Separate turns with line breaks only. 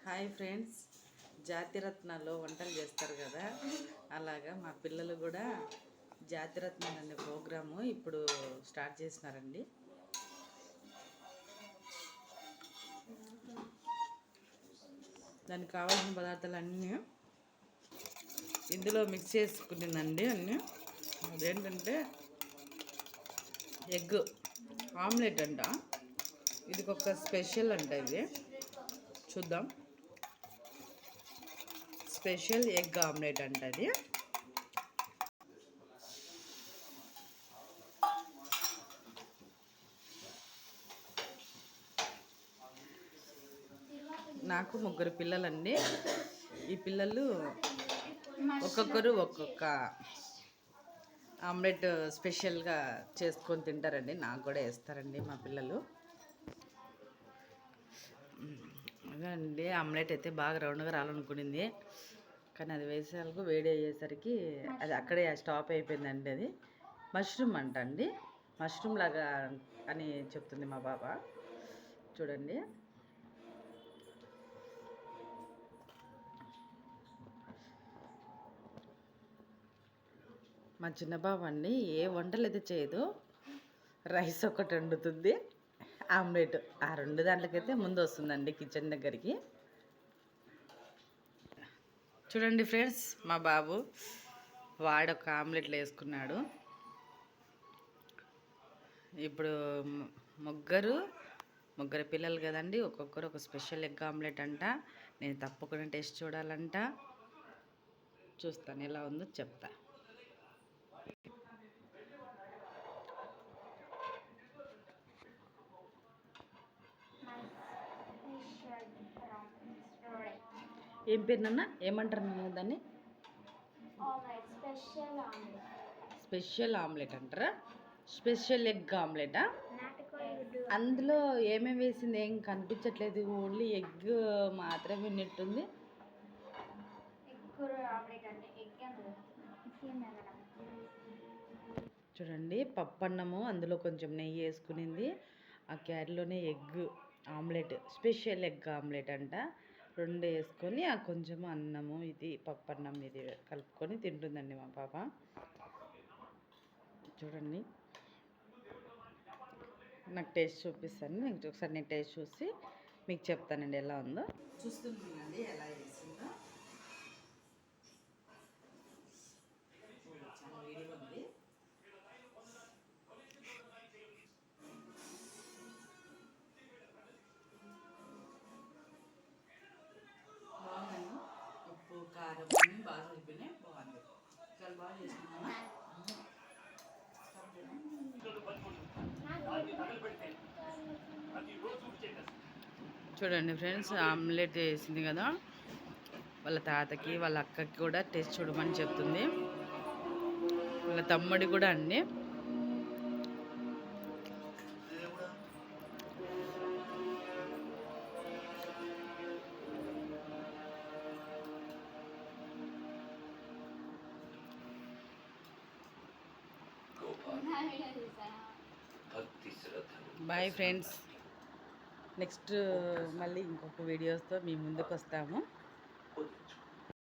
Hi friends, జాతిరత్నాల్లో వంటలు చేస్తారు కదా, అలాగా మా పిల్లలు కూడా జాతిరత్నాలు అనే ప్రోగ్రాము ఇప్పుడు స్టార్ట్ చేసినారండి. దానికి కావాల్సిన పదార్థాలు అన్నీ ఇందులో మిక్స్ చేసుకునిందండి. అన్నీ అదేంటంటే ఎగ్ ఆమ్లెట్ అంట. ఇది ఒక స్పెషల్ అంట. ఇది చూద్దాం. స్పెషల్ ఎగ్ ఆమ్లెట్ అంట అది. నాకు 3 పిల్లలండి. ఈ పిల్లలు ఒక్కొక్కరు ఒక్కొక్క ఆమ్లెట్ స్పెషల్గా చేసుకొని తింటారండి. నాకు కూడా వేస్తారండి మా పిల్లలు. అదే అండి, ఆమ్లెట్ అయితే బాగా రౌండ్గా రావాలనుకునింది, కానీ అది వేసేసరికి వేడి అయ్యేసరికి అది అక్కడే స్టాప్ అయిపోయిందండి. అది మష్రూమ్ అంట అండి, మష్రూమ్ లాగా అని చెప్తుంది మా పాప. చూడండి, మా చిన్న బాబు అండి ఏ వంటలు అయితే చేయదు, రైస్ ఒకటి వండుతుంది, ఆమ్లెట్ ఆ 2 దాంట్లకైతే ముందు వస్తుందండి కిచెన్ దగ్గరికి. చూడండి ఫ్రెండ్స్, మా బాబు వాడొక ఆమ్లెట్లు వేసుకున్నాడు. ఇప్పుడు ముగ్గురు పిల్లలు కదండి, ఒక్కొక్కరు ఒక స్పెషల్ ఎగ్ ఆమ్లెట్ అంట. నేను తప్పకుండా టేస్ట్ చూడాలంట. చూస్తాను ఎలా ఉందో చెప్తా. ఏం పేరు నాన్న, ఏమంటారు నాన్న దాన్ని? స్పెషల్ ఆమ్లెట్ అంటారా? స్పెషల్ ఎగ్ ఆమ్లెటా? అందులో ఏమేమి వేసింది ఏం కనిపించట్లేదు, ఓన్లీ ఎగ్ మాత్రమే ఉన్నట్టుంది. చూడండి, పప్పన్నము అందులో కొంచెం నెయ్యి వేసుకునింది. ఆ క్యారీలోనే egg omelette, special egg omelette అంట. 2 వేసుకొని ఆ కొంచెం అన్నము, ఇది పప్పన్నం ఇది కలుపుకొని తింటుందండి మా పాప. చూడండి, నాకు టేస్ట్ చూపిస్తాను. నేను ఒకసారి నేను టేస్ట్ చూసి మీకు చెప్తానండి ఎలా ఉందో. చూస్తున్నానండి ఎలా వేసిందో. చాలా వేడిగా ఉంది. బాగుందండి, ఉప్పు కారం అన్నీ బాగా సరిపోయినాయి. బాగుంది, చాలా బాగా చేసినా. చూడండి ఫ్రెండ్స్, ఆమ్లెట్ వేసింది కదా, వాళ్ళ తాతకి వాళ్ళ అక్కకి కూడా టేస్ట్ చూడమని చెప్తుంది. వాళ్ళ తమ్ముడి కూడా అండి. బాయ్ ఫ్రెండ్స్, నెక్స్ట్ మళ్ళీ ఇంకొక వీడియోస్తో మీ ముందుకు వస్తాము.